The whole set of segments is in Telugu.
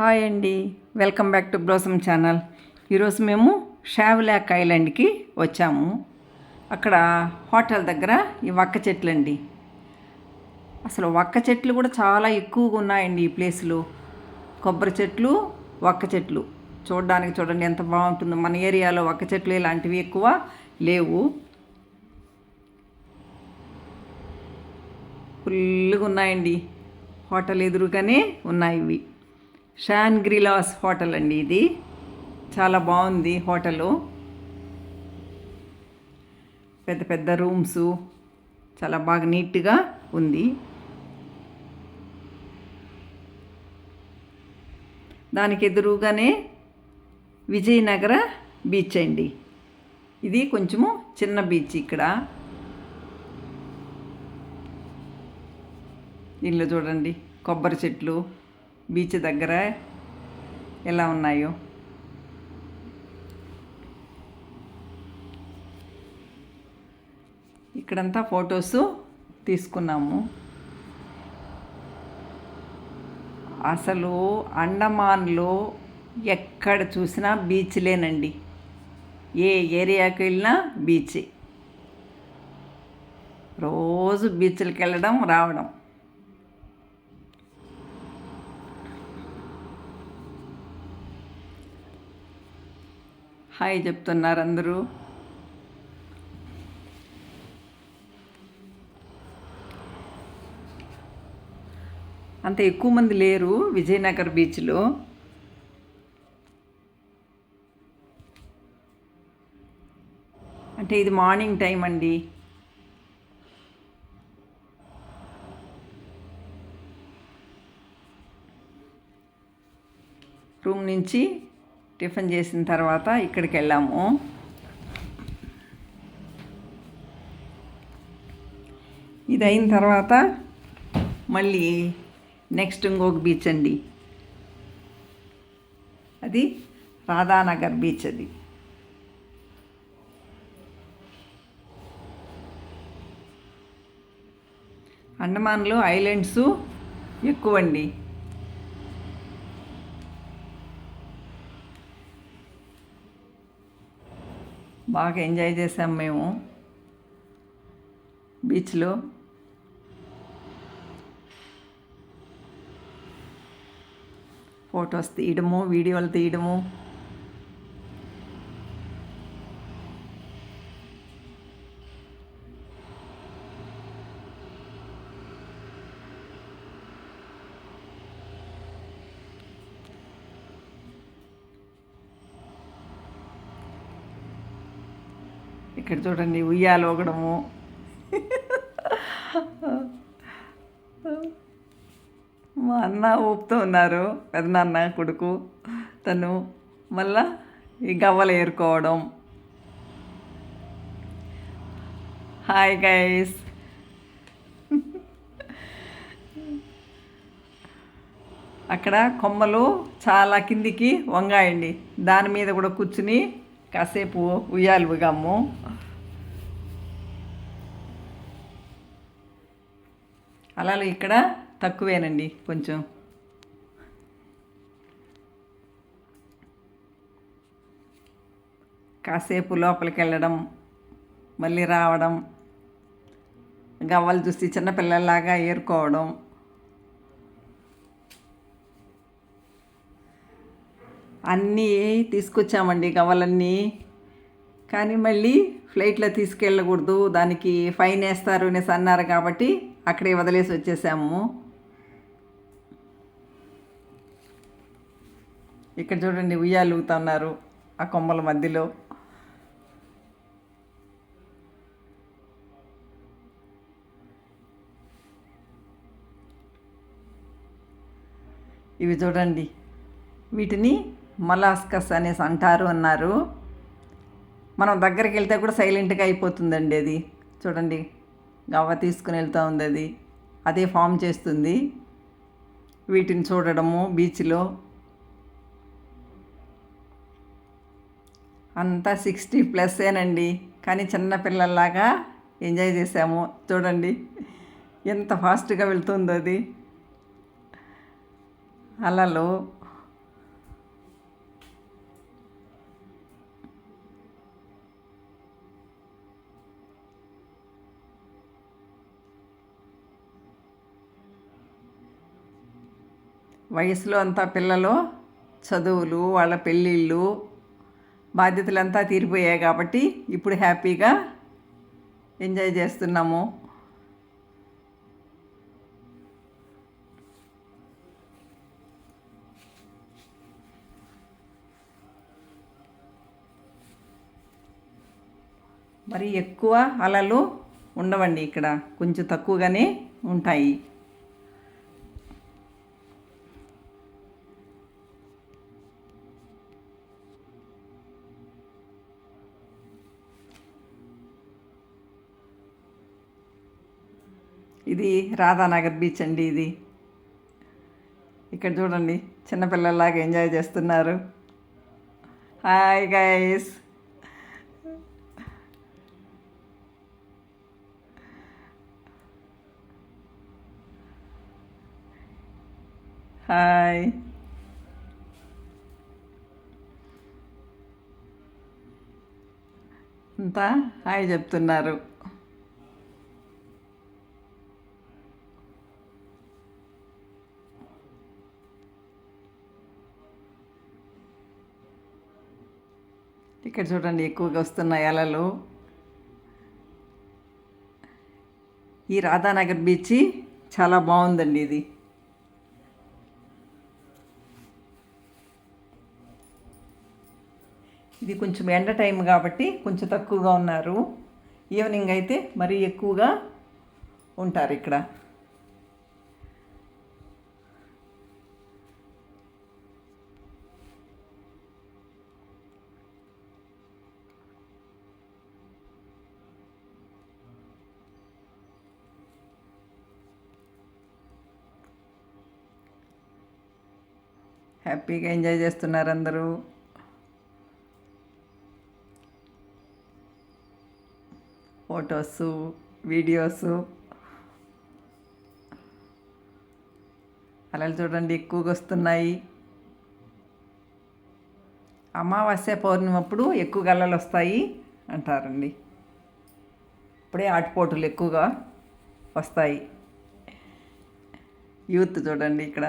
హాయ్ అండి, welcome back to blossom channel. ఈరోజు మేము షావ్లాక్ ఐలాండ్కి వచ్చాము. అక్కడ హోటల్ దగ్గర ఈ వక్క చెట్లు అండి. అసలు వక్క చెట్లు కూడా చాలా ఎక్కువగా ఉన్నాయండి ఈ ప్లేస్లో. కొబ్బరి చెట్లు, వక్క చెట్లు చూడడానికి చూడండి ఎంత బాగుంటుందో. మన ఏరియాలో వక్క చెట్లు ఇలాంటివి ఎక్కువ లేవు. ఫుల్గా ఉన్నాయండి. హోటల్ ఎదురుగానే ఉన్నాయి ఇవి. షాంగ్రీలాస్ హోటల్ అండి ఇది. చాలా బాగుంది హోటలు. పెద్ద పెద్ద రూమ్స్, చాలా బాగా నీట్గా ఉంది. దానికి ఎదురుగానే విజయనగర బీచ్ అండి. ఇది కొంచెము చిన్న బీచ్. ఇక్కడ దీనిలో చూడండి కొబ్బరి చెట్లు బీచ్ దగ్గర ఎలా ఉన్నాయో. ఇక్కడంతా ఫొటోస్ తీసుకున్నాము. అసలు అండమాన్లో ఎక్కడ చూసినా బీచ్లేనండి. ఏ ఏరియాకి వెళ్ళినా బీచ్. రోజు బీచ్లకు వెళ్ళడం రావడం. హాయ్ చెప్తున్నారు అందరూ. అంత ఎక్కువ మంది లేరు విజయనగర్ బీచ్లో. అంటే ఇది మార్నింగ్ టైం అండి. రూమ్ నుంచి టిఫిన్ చేసిన తర్వాత ఇక్కడికి వెళ్ళాము. ఇది అయిన తర్వాత మళ్ళీ నెక్స్ట్ ఇంకొక బీచ్ అండి. అది రాధానగర్ బీచ్. అది అండమాన్లో ఐలాండ్స్ ఎక్కువండి. బాగా ఎంజాయ్ చేసాం మేము బీచ్లో. ఫొటోస్ తీయడము, వీడియోలు తీయడము. ఇక్కడ చూడండి ఉయ్యాలు ఊగడము. మా అన్న ఊపుతూ ఉన్నారు, పెదనాన్న కొడుకు. తను మళ్ళా ఈ గవ్వలు ఏరుకోవడం. Hi guys. అక్కడ కొమ్మలు చాలా కిందికి వంగాయండి. దాని మీద కూడా కూర్చుని కాసేపు ఉయ్యాలు ఊగాము. అలలు ఇక్కడ తక్కువేనండి కొంచెం. కాసేపు లోపలికి వెళ్ళడం, మళ్ళీ రావడం, గవ్వలు చూసి చిన్నపిల్లల్లాగా ఏరుకోవడం. అన్నీ తీసుకొచ్చామండి గవ్వలన్నీ. కానీ మళ్ళీ ఫ్లైట్లో తీసుకెళ్ళకూడదు, దానికి ఫైన్ వేస్తారు అనేసి అన్నారు కాబట్టి అక్కడే వదిలేసి వచ్చేసాము. ఇక్కడ చూడండి ఉయ్యాలు ఊగుతున్నారు ఆ కొమ్మల మధ్యలో. ఇవి చూడండి, వీటిని మలాస్కస్ అనేసి అంటారు అన్నారు. మనం దగ్గరికి వెళ్తే కూడా సైలెంట్గా అయిపోతుందండి అది. చూడండి గవ్వ తీసుకుని వెళ్తూ ఉంది. అది అదే ఫామ్ చేస్తుంది. వీటిని చూడడము బీచ్లో అంతా 60+ఏనండి. కానీ చిన్నపిల్లల్లాగా ఎంజాయ్ చేసాము. చూడండి ఎంత ఫాస్ట్గా వెళ్తుందో అది. అలలు వయసులో అంతా పిల్లలు చదువులు వాళ్ళ పెళ్ళిళ్ళు బాధ్యతలంతా తీరిపోయాయి కాబట్టి ఇప్పుడు హ్యాపీగా ఎంజాయ్ చేస్తున్నాము. మరి ఎక్కువ అలలు ఉండవండి, ఇక్కడ కొంచెం తక్కువగానే ఉంటాయి. ఇది రాధానగర్ బీచ్ అండి. ఇది ఇక్కడ చూడండి, చిన్నపిల్లల్లాగా ఎంజాయ్ చేస్తున్నారు. Hi guys. హాయ్. అంతా హాయ్ చెప్తున్నారు. ఇక్కడ చూడండి, ఎక్కువగా వస్తున్నాయి అలలు. ఈ రాధానగర్ బీచ్ చాలా బాగుందండి. ఇది కొంచెం ఎండ టైం కాబట్టి కొంచెం తక్కువగా ఉన్నారు. ఈవినింగ్ అయితే మరీ ఎక్కువగా ఉంటారు ఇక్కడ. హ్యాపీగా ఎంజాయ్ చేస్తున్నారు అందరూ. Photos, videos. అలలు చూడండి, ఎక్కువగా వస్తున్నాయి. అమావాస్య పౌర్ణిమప్పుడు ఎక్కువగా అలలు వస్తాయి అంటారండి. ఇప్పుడే ఆటుపోటులు ఎక్కువగా వస్తాయి. యూత్ చూడండి ఇక్కడ.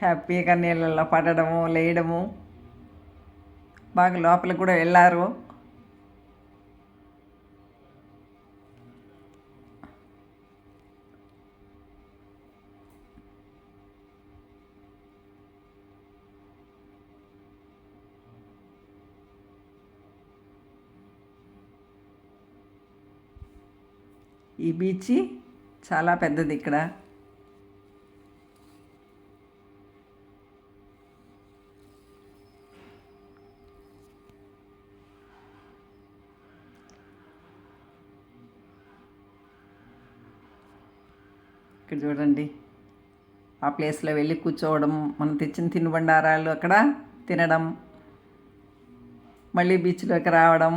హ్యాపీగా నీళ్ళల్లో పడడము, లేయడము. బాగా లోపలికి కూడా వెళ్ళారు. ఈ బీచ్ చాలా పెద్దది ఇక్కడ. ఇక్కడ చూడండి, ఆ ప్లేస్లో వెళ్ళి కూర్చోవడం, మనం తెచ్చిన తినుబండారాలు అక్కడ తినడం, మళ్ళీ బీచ్లోకి రావడం.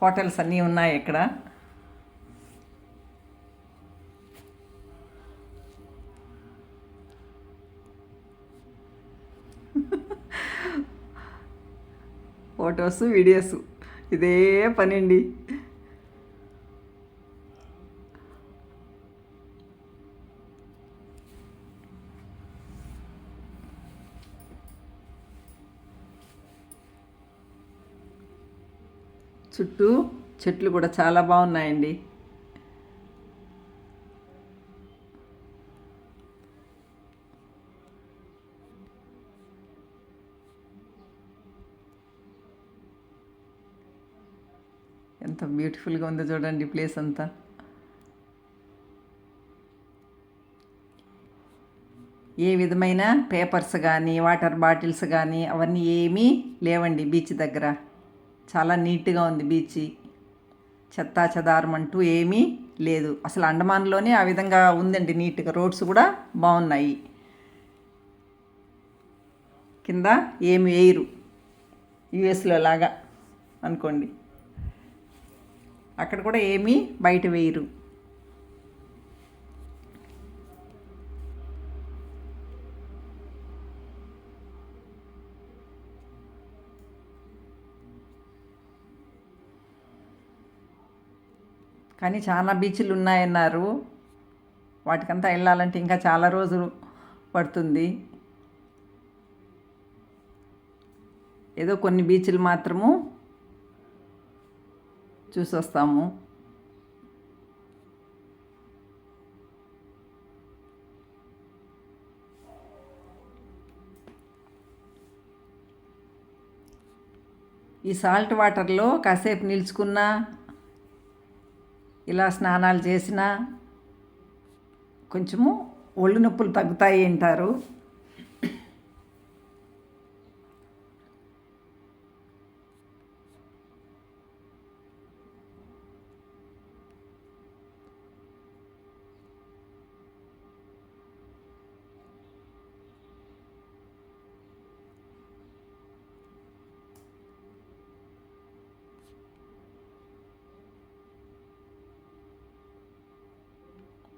హోటల్స్ అన్నీ ఉన్నాయి ఇక్కడ. ఫొటోస్, వీడియోస్, ఇదే పని అండి. చుట్టూ చెట్లు కూడా చాలా బాగున్నాయండి. ఎంత బ్యూటిఫుల్గా ఉందో చూడండి ప్లేస్ అంతా. ఏ విధమైన పేపర్స్ కానీ, వాటర్ బాటిల్స్ కానీ అవన్నీ ఏమీ లేవండి బీచ్ దగ్గర. చాలా నీట్గా ఉంది బీచ్. చెత్తా చెదారం అంటూ ఏమీ లేదు. అసలు అండమాన్లోనే ఆ విధంగా ఉందండి నీట్గా. రోడ్స్ కూడా బాగున్నాయి. కింద ఏమి వేయరు, యుఎస్లో లాగా అనుకోండి. అక్కడ కూడా ఏమీ బయట వేయరు. కానీ చాలా బీచ్లు ఉన్నాయన్నారు. వాటికంతా వెళ్ళాలంటే ఇంకా చాలా రోజులు పడుతుంది. ఏదో కొన్ని బీచ్లు మాత్రము చూసొస్తాము. ఈ సాల్ట్ వాటర్లో కాసేపు నిలుచుకున్నా, ఇలా స్నానాలు చేసినా కొంచెము ఒళ్ళు నొప్పులు తగ్గుతాయి అంటారు.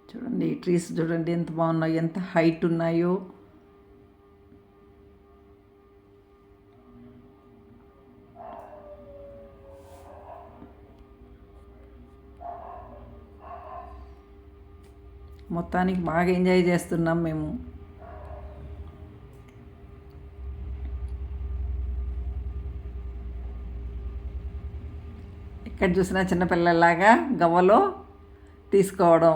చూడండి, ఈ ట్రీస్ చూడండి ఎంత బాగున్నాయో, ఎంత హైట్ ఉన్నాయో. మొత్తానికి బాగా ఎంజాయ్ చేస్తున్నాం మేము. ఎక్కడ చూసినా చిన్నపిల్లలాగా గవ్వలో తీసుకోవడం.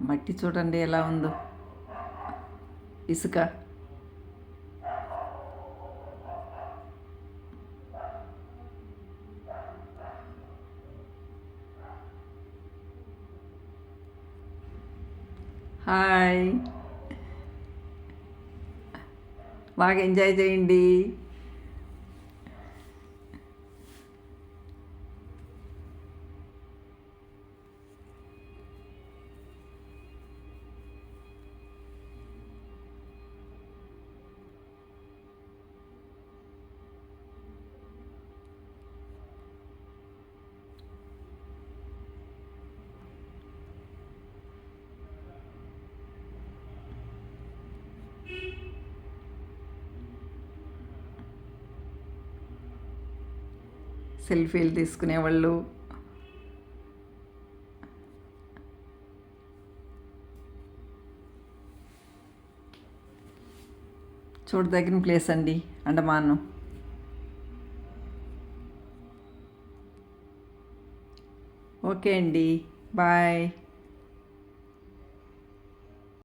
మట్టి చూడండి ఎలా ఉందో, ఇసుక. హాయ్, బాగా ఎంజాయ్ చేయండి. సెల్ఫీలు తీసుకునేవాళ్ళు. చూడదగిన ప్లేస్ అండి అండమాను. ఓకే అండి, బాయ్.